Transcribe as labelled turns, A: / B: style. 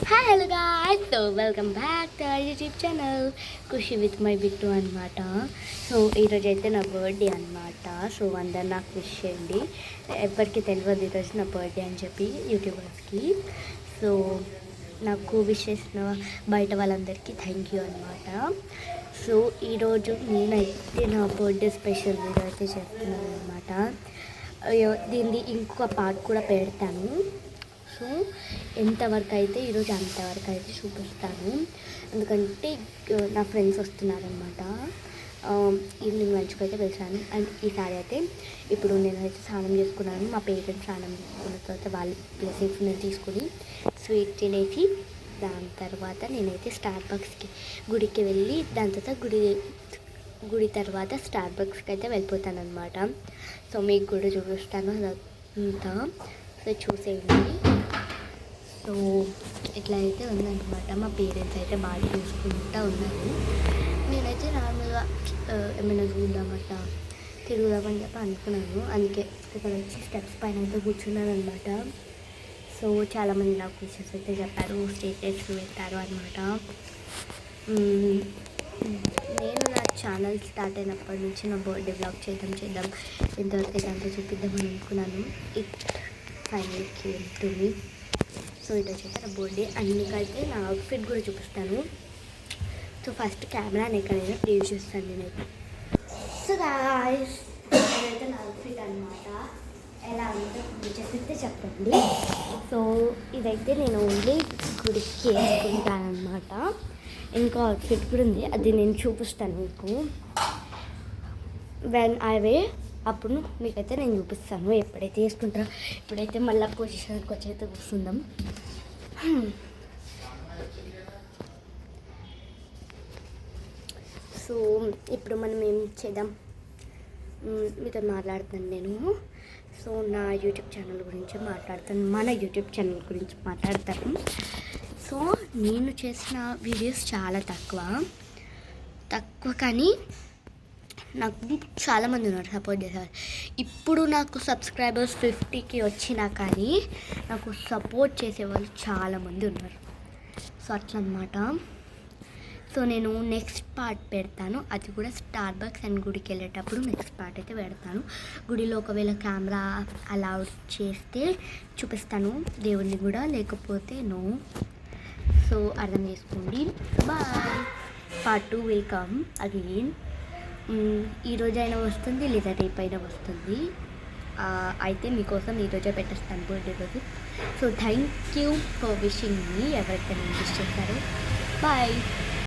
A: Hi hello guys, so welcome back to our YouTube channel Khushi with my Bittu అనమాట. సో ఈరోజు అయితే నా బర్త్డే అనమాట. సో అందరు నాకు విష్ చేయండి. ఎవరికి తెలియదు ఈరోజు నా బర్త్డే అని చెప్పి యూట్యూబర్స్కి. సో నాకు విష్ చేసిన బయట వాళ్ళందరికీ థ్యాంక్ యూ అనమాట. సో ఈరోజు నేనైతే నా బర్త్డే స్పెషల్ వీడియో అయితే చేస్తున్నాను అనమాట. దీన్ని ఇంకొక పార్ట్ కూడా పెడతాను. సో ఎంతవరకు అయితే ఈరోజు అంతవరకు అయితే చూపిస్తాను. ఎందుకంటే నా ఫ్రెండ్స్ వస్తున్నారనమాట. ఈవినింగ్ లంచ్కి అయితే వెళ్తాను. అండ్ ఈసారి అయితే ఇప్పుడు నేనైతే స్నానం చేసుకున్నాను. మా పేరెంట్స్ స్నానం చేసుకున్న తర్వాత వాళ్ళ బ్లెస్సింగ్స్ నేను తీసుకుని స్వీట్ తినేసి దాని తర్వాత నేనైతే స్టార్ బక్స్కి గుడికి వెళ్ళి దాని తర్వాత గుడి తర్వాత స్టార్ బక్స్కి అయితే వెళ్ళిపోతాను అనమాట. సో మీకు కూడా చూపిస్తాను అదంతా. సో చూసేయండి. సో ఇట్లా అయితే ఉందన్నమాట. మా పేరెంట్స్ అయితే బాగా చూసుకుంటూ ఉన్నారు. నేనైతే నార్మల్గా ఏమైనా చూద్దామట తిరుగుదామని చెప్పి అనుకున్నాను. అందుకే ఇక్కడ వచ్చి స్టెప్స్ పైన అయితే కూర్చున్నాను అనమాట. సో చాలామంది నాకు విషెస్ అయితే చెప్పారు, స్టేటస్ పెట్టారు అనమాట. నేను నా ఛానల్ స్టార్ట్ అయినప్పటి నుంచి నా బర్త్డే బ్లాగ్ చేద్దాం ఎంతవరకు అయితే అంతా చూపిద్దామని అనుకున్నాను. It final came to me. So ఇది వచ్చేసి నా బర్త్డే. అందుకైతే నా అవుట్ఫిట్ కూడా చూపిస్తాను. సో ఫస్ట్ కెమెరాని ఎక్కడైనా ప్లేస్ చేస్తాను నేనైతే. సో గాయ్స్, ఇదైతే నా అవుట్ఫిట్ అనమాట. ఎలా ఉందో చెప్పితే చెప్పండి. సో ఇదైతే నేను ఓన్లీ గుడికి వేసుకుంటాను అనమాట. ఇంకో అవుట్ఫిట్ కూడా ఉంది, అది నేను చూపిస్తాను మీకు. వెన్ ఐ వే అప్పుడు మీకైతే నేను చూపిస్తాను ఎప్పుడైతే వేసుకుంటారో. ఇప్పుడైతే మళ్ళీ పొజిషన్కి వచ్చి అయితే కూర్చుందాం. సో ఇప్పుడు మనం ఏం చేద్దాం, మీతో మాట్లాడుతాను నేను. సో నా యూట్యూబ్ ఛానల్ గురించి మాట్లాడతాను, మన యూట్యూబ్ ఛానల్ గురించి మాట్లాడతాను. సో నేను చేసిన వీడియోస్ చాలా తక్కువ కానీ నాకు చాలామంది ఉన్నారు సపోర్ట్ చేసేవారు. ఇప్పుడు నాకు సబ్స్క్రైబర్స్ 50కి వచ్చినా కానీ నాకు సపోర్ట్ చేసేవాళ్ళు చాలామంది ఉన్నారు. సో అట్లా అనమాట. సో నేను నెక్స్ట్ పార్ట్ పెడతాను, అది కూడా స్టార్ బక్స్ అండ్ గుడికి వెళ్ళేటప్పుడు నెక్స్ట్ పార్ట్ అయితే పెడతాను. గుడిలో ఒకవేళ కెమెరా అలౌ చేస్తే చూపిస్తాను దేవుణ్ణి కూడా, లేకపోతే నో. సో అర్థం చేసుకోండి. Bye. Part 2 will come again. ఈరోజైనా వస్తుంది లేదా రేపైనా వస్తుంది. అయితే మీకోసం ఈరోజే పెట్టేస్తాను బర్త్డే రోజు. So thank you for wishing మీ, ఎవరైతే నేను విష్ చేశారో. బాయ్.